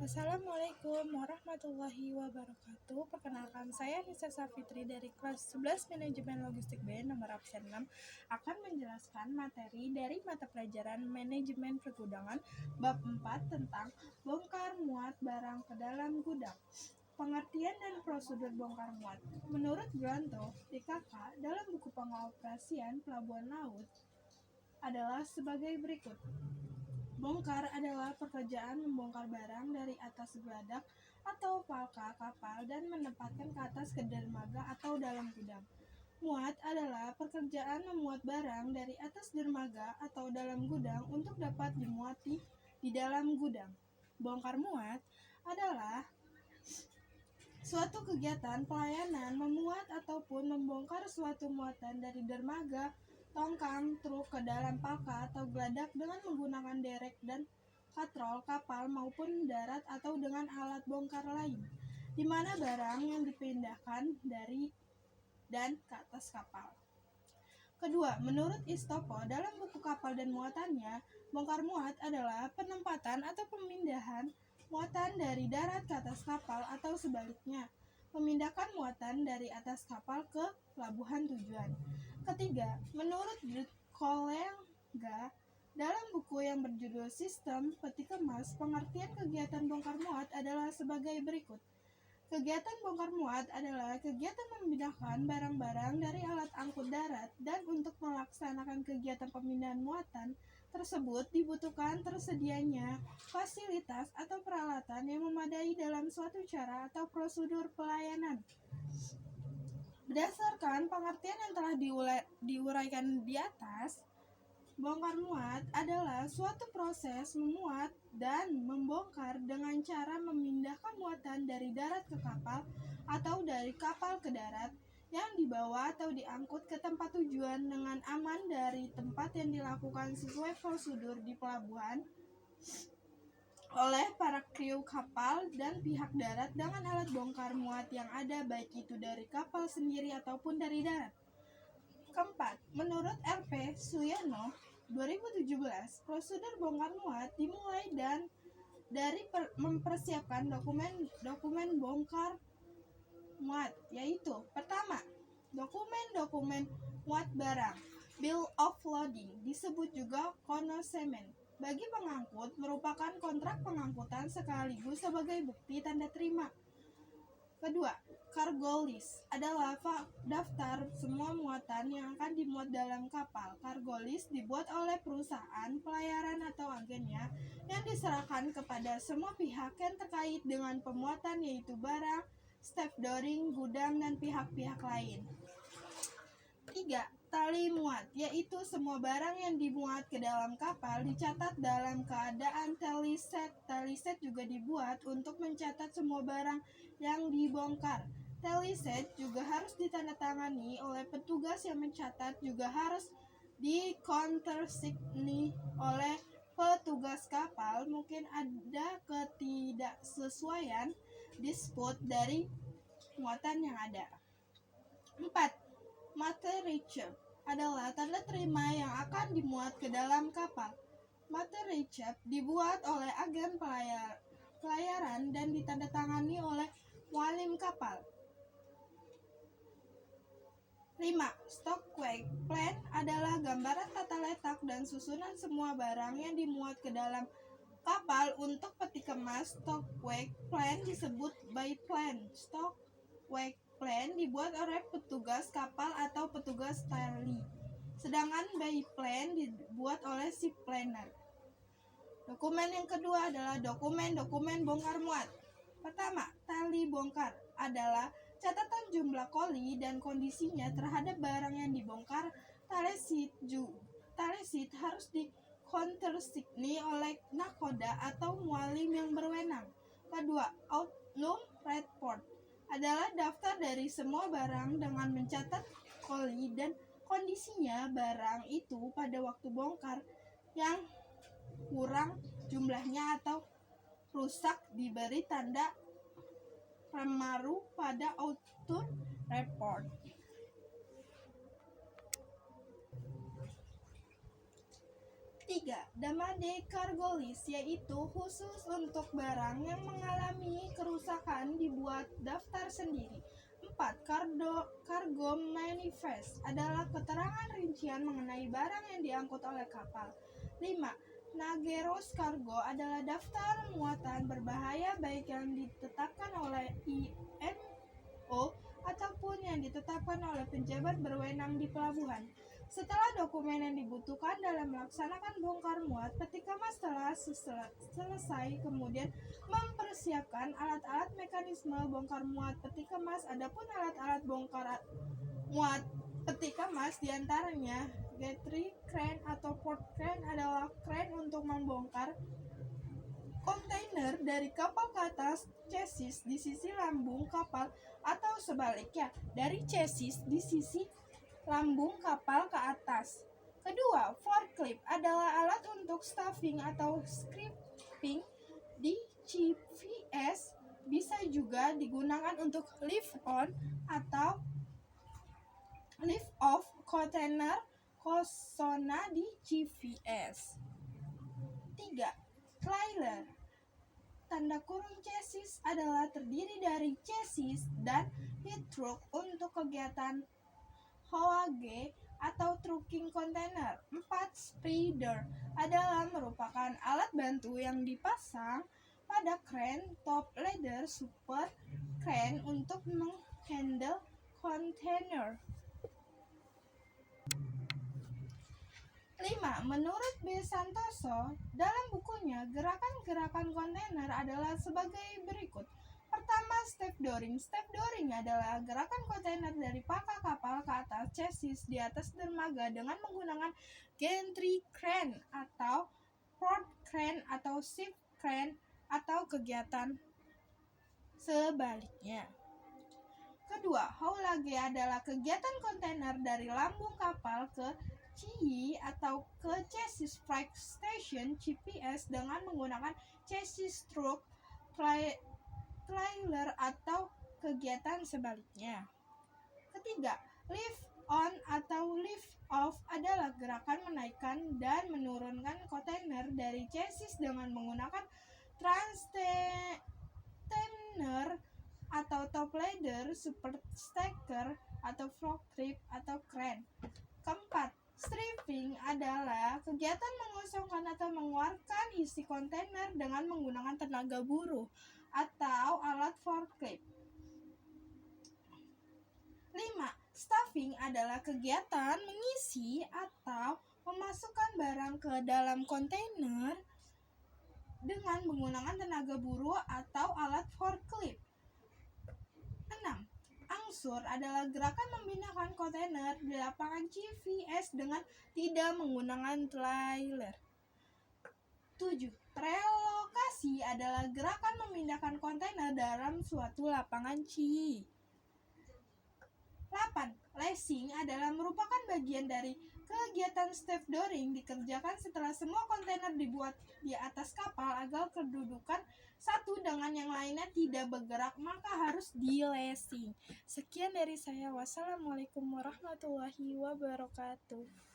Assalamualaikum warahmatullahi wabarakatuh. Perkenalkan, saya Nisa Safitri dari kelas 11 Manajemen Logistik B nomor absen 6 akan menjelaskan materi dari mata pelajaran Manajemen Pergudangan bab 4 tentang bongkar muat barang ke dalam gudang. Pengertian dan prosedur bongkar muat. Menurut Granto, DKK, dalam buku pengoperasian pelabuhan laut adalah sebagai berikut. Bongkar adalah pekerjaan membongkar barang dari atas geladak atau palka kapal dan menempatkan ke atas ke dermaga atau dalam gudang. Muat adalah pekerjaan memuat barang dari atas dermaga atau dalam gudang untuk dapat dimuati di dalam gudang. Bongkar muat adalah suatu kegiatan pelayanan memuat ataupun membongkar suatu muatan dari dermaga, tongkang, truk ke dalam palka atau geladak dengan menggunakan derek dan katrol kapal maupun darat atau dengan alat bongkar lain, di mana barang yang dipindahkan dari dan ke atas kapal. Kedua, menurut Istopo, dalam buku Kapal dan Muatannya, bongkar muat adalah penempatan atau pemindahan muatan dari darat ke atas kapal atau sebaliknya, memindahkan muatan dari atas kapal ke pelabuhan tujuan. Ketiga, menurut Kolenga, dalam buku yang berjudul Sistem Peti Kemas, pengertian kegiatan bongkar muat adalah sebagai berikut. Kegiatan bongkar muat adalah kegiatan memindahkan barang-barang dari alat angkut darat, dan untuk melaksanakan kegiatan pemindahan muatan tersebut dibutuhkan tersedianya fasilitas atau peralatan yang memadai dalam suatu cara atau prosedur pelayanan. Berdasarkan pengertian yang telah diuraikan di atas, bongkar muat adalah suatu proses memuat dan membongkar dengan cara memindahkan muatan dari darat ke kapal atau dari kapal ke darat yang dibawa atau diangkut ke tempat tujuan dengan aman dari tempat yang dilakukan sesuai prosedur di pelabuhan oleh para kru kapal dan pihak darat dengan alat bongkar muat yang ada, baik itu dari kapal sendiri ataupun dari darat. Keempat, menurut RP Suyono 2017, prosedur bongkar muat dimulai dari mempersiapkan dokumen bongkar muat, yaitu pertama, dokumen muat barang, bill of lading, disebut juga consignment. Bagi pengangkut merupakan kontrak pengangkutan sekaligus sebagai bukti tanda terima. Kedua, cargo list adalah daftar semua muatan yang akan dimuat dalam kapal. Cargo list dibuat oleh perusahaan pelayaran atau agennya yang diserahkan kepada semua pihak yang terkait dengan pemuatan, yaitu barang, stevedoring, gudang, dan pihak-pihak lain. 3. Tali muat, yaitu semua barang yang dimuat ke dalam kapal dicatat dalam keadaan tally set. Tally set juga dibuat untuk mencatat semua barang yang dibongkar. Tally set juga harus ditandatangani oleh petugas yang mencatat, juga harus dikontersigni oleh petugas kapal. Mungkin ada ketidaksesuaian dispute dari muatan yang ada. 4. Materi receipt adalah tanda terima yang akan dimuat ke dalam kapal. Materi receipt dibuat oleh agen pelayaran dan ditandatangani oleh mualim kapal. 5. Stockweight plan adalah gambaran tata letak dan susunan semua barang yang dimuat ke dalam kapal. Untuk peti kemas, stockweight plan disebut biplane. Stockweight plan dibuat oleh petugas kapal atau petugas tali, sedangkan biplane dibuat oleh ship planner. Dokumen yang kedua adalah dokumen bongkar muat. Pertama, tali bongkar adalah catatan jumlah koli dan kondisinya terhadap barang yang dibongkar. Tali sheet harus dikontersigni oleh nakoda atau mualim yang berwenang. Kedua, outloom report adalah daftar dari semua barang dengan mencatat koli dan kondisinya barang itu pada waktu bongkar, yang kurang jumlahnya atau rusak diberi tanda remaru pada outloom report. 3. Damage Cargo List, yaitu khusus untuk barang yang mengalami kerusakan dibuat daftar sendiri. 4. Cargo Manifest adalah keterangan rincian mengenai barang yang diangkut oleh kapal. 5. Nageros Cargo adalah daftar muatan berbahaya baik yang ditetapkan oleh IMO ataupun yang ditetapkan oleh penjabat berwenang di pelabuhan. Setelah dokumen yang dibutuhkan dalam melaksanakan bongkar muat, peti kemas telah selesai, kemudian mempersiapkan alat-alat mekanisme bongkar muat peti kemas. Adapun alat-alat bongkar muat peti kemas diantaranya gantry crane atau port crane adalah crane untuk membongkar kontainer dari kapal ke atas chassis di sisi lambung kapal atau sebaliknya dari chassis di sisi lambung kapal ke atas. Kedua, forklift adalah alat untuk stuffing atau stripping di CVS, bisa juga digunakan untuk lift on atau lift off kontainer kosona di CVS. 3. Trailer tanda kurung chassis adalah terdiri dari chassis dan head truck untuk kegiatan HOAG atau trucking kontainer. 4. Spreader adalah merupakan alat bantu yang dipasang pada crane top ladder super crane untuk menghandle kontainer. 5. Menurut B. Santoso, dalam bukunya, gerakan-gerakan kontainer adalah sebagai berikut. Pertama, stevedoring. Stevedoring adalah gerakan kontainer dari pangkal kapal ke atas chassis di atas dermaga dengan menggunakan gantry crane atau port crane atau ship crane atau kegiatan sebaliknya. Kedua, haulage adalah kegiatan kontainer dari lambung kapal ke CI atau ke chassis freight station CPS dengan menggunakan chassis truck, trailer atau kegiatan sebaliknya. Ketiga, lift on atau lift off adalah gerakan menaikkan dan menurunkan kontainer dari chassis dengan menggunakan transtainer atau top ladder, super stacker atau forklift atau crane. Keempat, stripping adalah kegiatan mengosongkan atau mengeluarkan isi kontainer dengan menggunakan tenaga buruh atau alat forklift. 5. Stuffing adalah kegiatan mengisi atau memasukkan barang ke dalam kontainer dengan menggunakan tenaga buruh atau alat forklift. 6. Angsur adalah gerakan memindahkan kontainer di lapangan CVS dengan tidak menggunakan trailer. 7. Relokasi adalah gerakan memindahkan kontainer dalam suatu lapangan CI. 8. Lacing adalah merupakan bagian dari kegiatan stevedoring, dikerjakan setelah semua kontainer dibuat di atas kapal agar kedudukan satu dengan yang lainnya tidak bergerak, maka harus di-lacing. Sekian dari saya. Wassalamualaikum warahmatullahi wabarakatuh.